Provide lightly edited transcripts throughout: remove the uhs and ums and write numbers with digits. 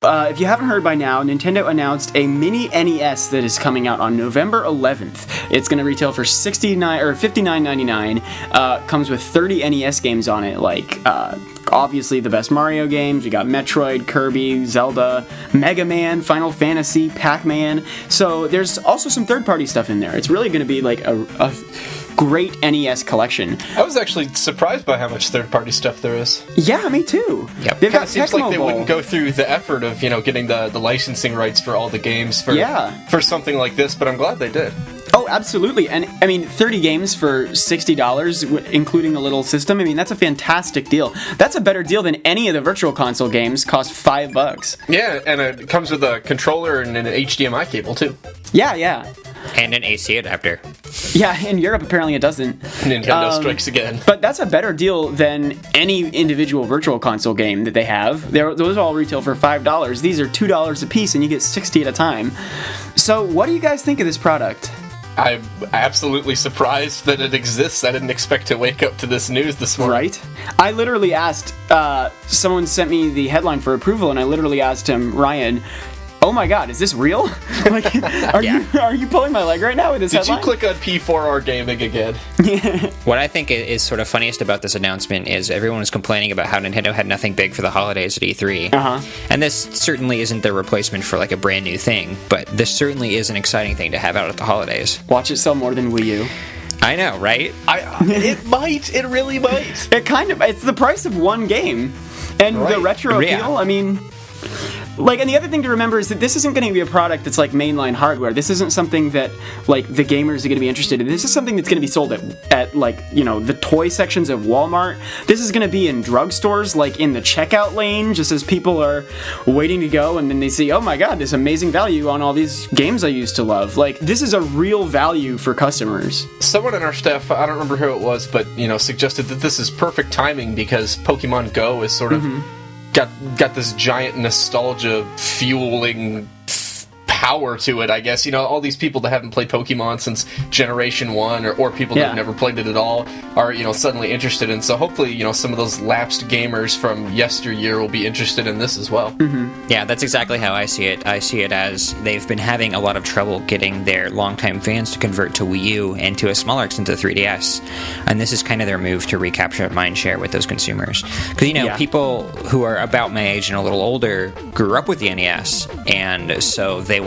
if you haven't heard by now, Nintendo announced a mini NES that is coming out on November 11th. It's going to retail for $59.99. Comes with 30 NES games on it, like obviously the best Mario games. You got Metroid, Kirby, Zelda, Mega Man, Final Fantasy, Pac-Man. So there's also some third-party stuff in there. It's really going to be like a great NES collection. I was actually surprised by how much third-party stuff there is. Yeah, me too. Yep. They've got Seems like they Tecmo wouldn't go through the effort of, getting the licensing rights for all the games for something like this, but I'm glad they did. Oh, absolutely. And, 30 games for $60, including a little system, that's a fantastic deal. That's a better deal than any of the Virtual Console games cost $5. Yeah, and it comes with a controller and an HDMI cable, too. Yeah. And an AC adapter. Yeah, in Europe, apparently it doesn't. Nintendo strikes again. But that's a better deal than any individual Virtual Console game that they have. Those all retail for $5. These are $2 a piece, and you get 60 at a time. So what do you guys think of this product? I'm absolutely surprised that it exists. I didn't expect to wake up to this news this morning. Right? I literally asked, someone sent me the headline for approval, and I literally asked him, Ryan, oh my god, is this real? Are you pulling my leg right now with this headline? Did you click on P4R Gaming again? What I think is sort of funniest about this announcement is everyone was complaining about how Nintendo had nothing big for the holidays at E3. Uh-huh. And this certainly isn't the replacement for like a brand new thing, but this certainly is an exciting thing to have out at the holidays. Watch it sell more than Wii U. I know, right? It might. It really might. It's the price of one game. And the retro appeal, and the other thing to remember is that this isn't going to be a product that's like mainline hardware. This isn't something that like the gamers are going to be interested in. This is something that's going to be sold at the toy sections of Walmart. This is going to be in drugstores, like in the checkout lane, just as people are waiting to go, and then they see, oh my god, this amazing value on all these games I used to love. Like, this is a real value for customers. Someone in our staff, I don't remember who it was, but suggested that this is perfect timing because Pokemon Go is sort of got this giant nostalgia fueling power to it, I guess. All these people that haven't played Pokemon since Generation 1 or people that have never played it at all are, suddenly interested. And so hopefully, some of those lapsed gamers from yesteryear will be interested in this as well. Mm-hmm. Yeah, that's exactly how I see it. I see it as they've been having a lot of trouble getting their longtime fans to convert to Wii U and to a smaller extent to 3DS. And this is kind of their move to recapture mindshare with those consumers. Because, people who are about my age and a little older grew up with the NES, and so they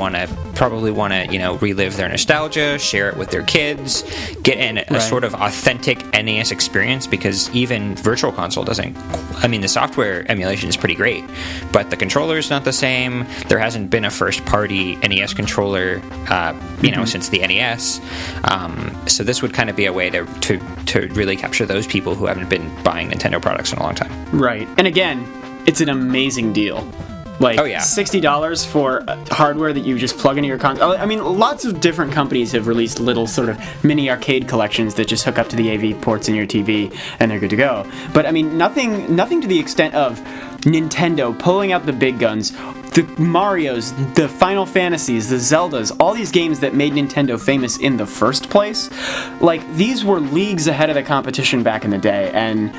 probably want to relive their nostalgia, share it with their kids, get a sort of authentic NES experience, because even Virtual Console doesn't. The software emulation is pretty great, but the controller is not the same. There hasn't been a first-party NES controller, since the NES. So this would kind of be a way to really capture those people who haven't been buying Nintendo products in a long time. Right, and again, it's an amazing deal. $60 for hardware that you just plug into your console. Lots of different companies have released little sort of mini arcade collections that just hook up to the AV ports in your TV and they're good to go. But nothing to the extent of Nintendo pulling out the big guns, the Marios, the Final Fantasies, the Zeldas, all these games that made Nintendo famous in the first place. These were leagues ahead of the competition back in the day, and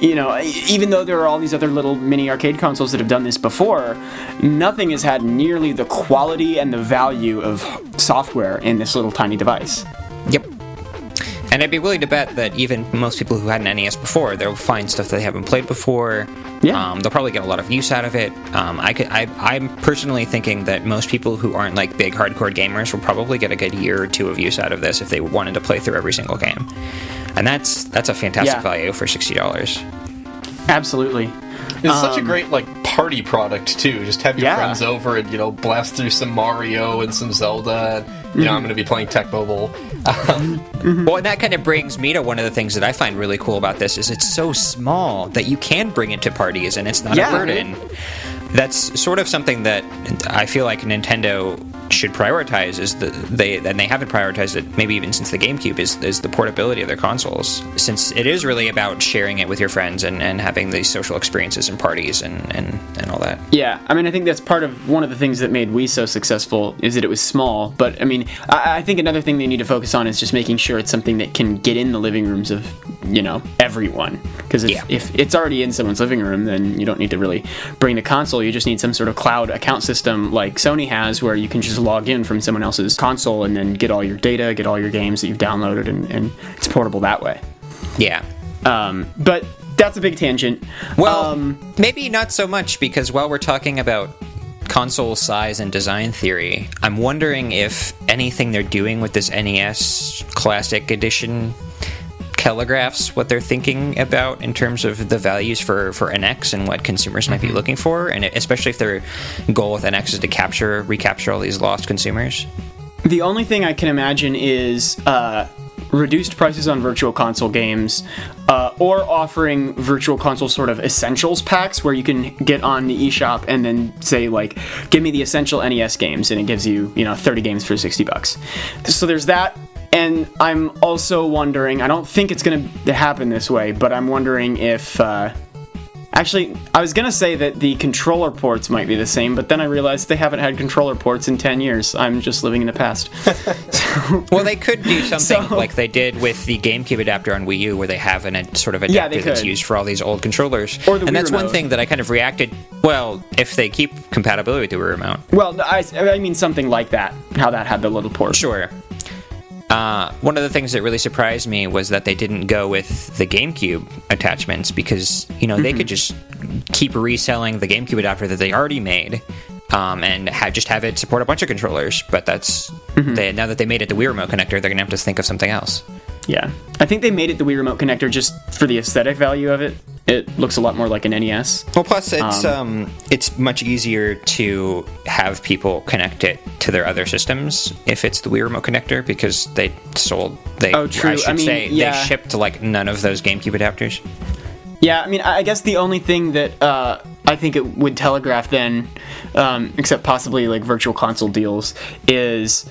even though there are all these other little mini arcade consoles that have done this before, nothing has had nearly the quality and the value of software in this little tiny device. Yep. And I'd be willing to bet that even most people who had an NES before, they'll find stuff they haven't played before. Yeah. They'll probably get a lot of use out of it. I'm personally thinking that most people who aren't big hardcore gamers will probably get a good year or two of use out of this if they wanted to play through every single game. And that's a fantastic value for $60. Absolutely. It's such a great party product too. Just have your friends over and blast through some Mario and some Zelda. And, I'm going to be playing Tecmo Bowl. Well, and that kind of brings me to one of the things that I find really cool about this is it's so small that you can bring it to parties and it's not a burden. That's sort of something that I feel like Nintendo should prioritize, and they haven't prioritized it maybe even since the GameCube, is the portability of their consoles, since it is really about sharing it with your friends and having these social experiences and parties and all that. Yeah, I think that's part of one of the things that made Wii so successful is that it was small, but mean, I think another thing they need to focus on is just making sure it's something that can get in the living rooms of, everyone. Because if it's already in someone's living room, then you don't need to really bring the console. You just need some sort of cloud account system like Sony has, where you can just log in from someone else's console and then get all your data, get all your games that you've downloaded, and it's portable that way. Yeah. But that's a big tangent. Well, maybe not so much, because while we're talking about console size and design theory, I'm wondering if anything they're doing with this NES Classic Edition telegraphs what they're thinking about in terms of the values for NX and what consumers might be looking for, and especially if their goal with NX is to recapture all these lost consumers. The only thing I can imagine is reduced prices on virtual console games, or offering virtual console sort of essentials packs where you can get on the eShop and then say, like, give me the essential NES games, and it gives you, 30 games for $60. So there's that. And I'm also wondering, I don't think it's going to happen this way, but I'm wondering if actually, I was going to say that the controller ports might be the same, but then I realized they haven't had controller ports in 10 years. I'm just living in the past. Well, they could do something like they did with the GameCube adapter on Wii U, where they have a sort of adapter that's used for all these old controllers. Or the and Wii that's remote. one thing that I kind of reacted, well, if they keep compatibility with the Wii remote. Well, I mean something like that, how that had the little port. Sure. One of the things that really surprised me was that they didn't go with the GameCube attachments, because, they could just keep reselling the GameCube adapter that they already made, and just have it support a bunch of controllers. But that's now that they made it the Wii Remote connector, they're going to have to think of something else. Yeah. I think they made it the Wii Remote connector just for the aesthetic value of it. It looks a lot more like an NES. Well, plus it's much easier to have people connect it to their other systems if it's the Wii Remote connector, because they shipped like none of those GameCube adapters. Yeah, I mean, I guess the only thing that I think it would telegraph then, except possibly like virtual console deals, is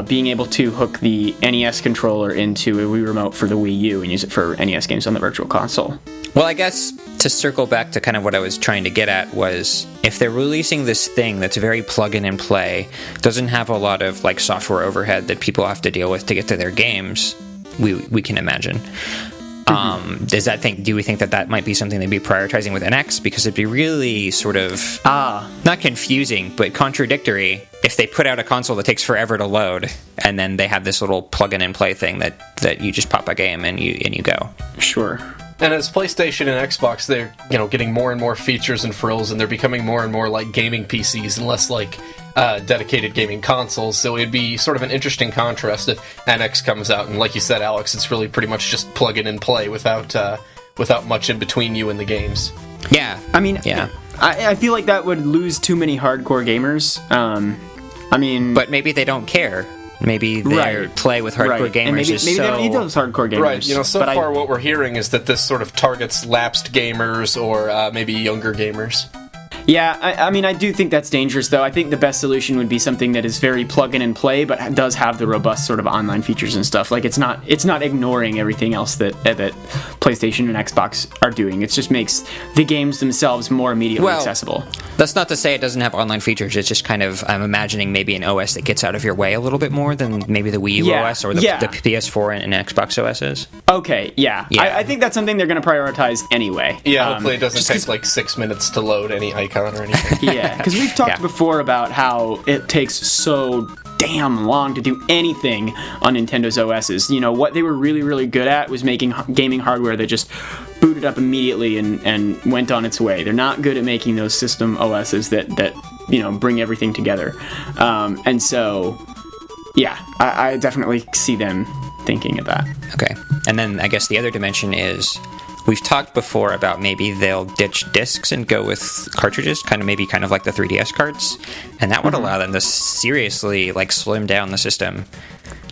being able to hook the NES controller into a Wii Remote for the Wii U and use it for NES games on the virtual console. Well, I guess to circle back to kind of what I was trying to get at was, if they're releasing this thing that's very plug-in and play, doesn't have a lot of like software overhead that people have to deal with to get to their games, we can imagine. Do we think that might be something they'd be prioritizing with NX? Because it'd be really sort of not confusing, but contradictory if they put out a console that takes forever to load, and then they have this little plug-in and play thing that you just pop a game and you go. Sure. And as PlayStation and Xbox, they're getting more and more features and frills, and they're becoming more and more like gaming PCs and less like dedicated gaming consoles. So it'd be sort of an interesting contrast if NX comes out, and like you said, Alex, it's really pretty much just plug in and play without much in between you and the games. Yeah, I mean, yeah. I feel like that would lose too many hardcore gamers. But maybe they don't care. Maybe they play with hardcore gamers. And maybe they don't need those hardcore gamers. Right. So far what we're hearing is that this sort of targets lapsed gamers or maybe younger gamers. Yeah, I mean, I do think that's dangerous, though. I think the best solution would be something that is very plug-in and play, but does have the robust sort of online features and stuff. Like, it's not ignoring everything else that PlayStation and Xbox are doing. It just makes the games themselves more immediately accessible. That's not to say it doesn't have online features. It's just kind of, I'm imagining maybe an OS that gets out of your way a little bit more than maybe the Wii U OS or the PS4 and Xbox OS is. Okay, yeah. I think that's something they're going to prioritize anyway. Yeah, hopefully it doesn't take like 6 minutes to load any icon or anything. Yeah, because we've talked before about how it takes so damn long to do anything on Nintendo's OSs. What they were really, really good at was making gaming hardware that just booted up immediately and went on its way. They're not good at making those system OSs that bring everything together. And so, yeah, I definitely see them thinking of that. Okay. And then I guess the other dimension is, we've talked before about maybe they'll ditch discs and go with cartridges, kind of like the 3DS carts, and that would allow them to seriously like slim down the system.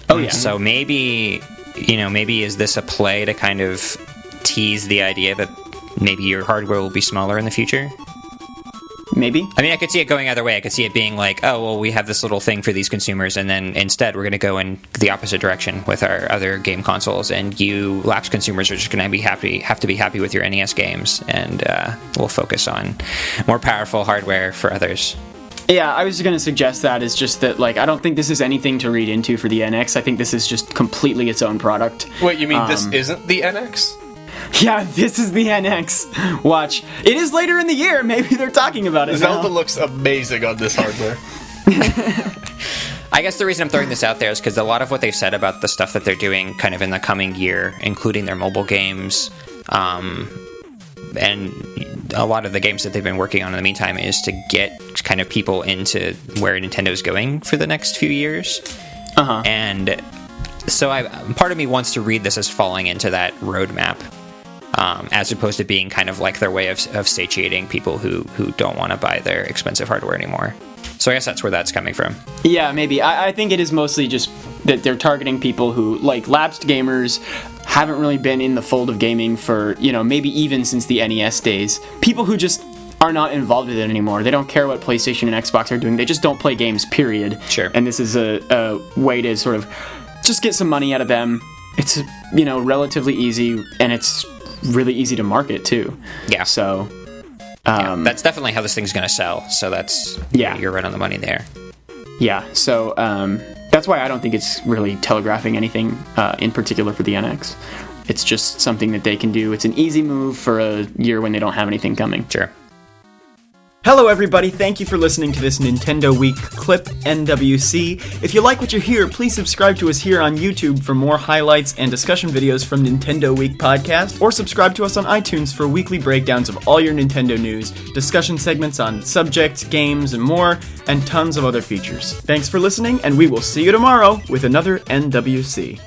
Oh yeah. So maybe is this a play to kind of tease the idea that maybe your hardware will be smaller in the future? Maybe. I mean, I could see it going either way. I could see it being like, oh, well, we have this little thing for these consumers, and then instead we're going to go in the opposite direction with our other game consoles, and you lapsed consumers are just going to have to be happy with your NES games, and we'll focus on more powerful hardware for others. Yeah, I was going to suggest that is just that, like, I don't think this is anything to read into for the NX. I think this is just completely its own product. Wait, you mean this isn't the NX? Yeah, this is the NX. Watch. It is later in the year. Maybe they're talking about it Zelda now. looks amazing on this hardware. I guess the reason I'm throwing this out there is because a lot of what they've said about the stuff that they're doing kind of in the coming year, including their mobile games, and a lot of the games that they've been working on in the meantime, is to get kind of people into where Nintendo's going for the next few years. Uh-huh. And so part of me wants to read this as falling into that roadmap, as opposed to being kind of like their way of satiating people who don't want to buy their expensive hardware anymore. So I guess that's where that's coming from. Yeah, maybe. I think it is mostly just that they're targeting people who, like, lapsed gamers, haven't really been in the fold of gaming for, maybe even since the NES days. People who just are not involved with it anymore. They don't care what PlayStation and Xbox are doing. They just don't play games, period. Sure. And this is a way to sort of just get some money out of them. It's, relatively easy, and it's really easy to market, too. Yeah. So... that's definitely how this thing's going to sell. So you're right on the money there. Yeah, so that's why I don't think it's really telegraphing anything in particular for the NX. It's just something that they can do. It's an easy move for a year when they don't have anything coming. Sure. Hello everybody, thank you for listening to this Nintendo Week clip, NWC. If you like what you hear, please subscribe to us here on YouTube for more highlights and discussion videos from Nintendo Week podcast, or subscribe to us on iTunes for weekly breakdowns of all your Nintendo news, discussion segments on subjects, games, and more, and tons of other features. Thanks for listening, and we will see you tomorrow with another NWC.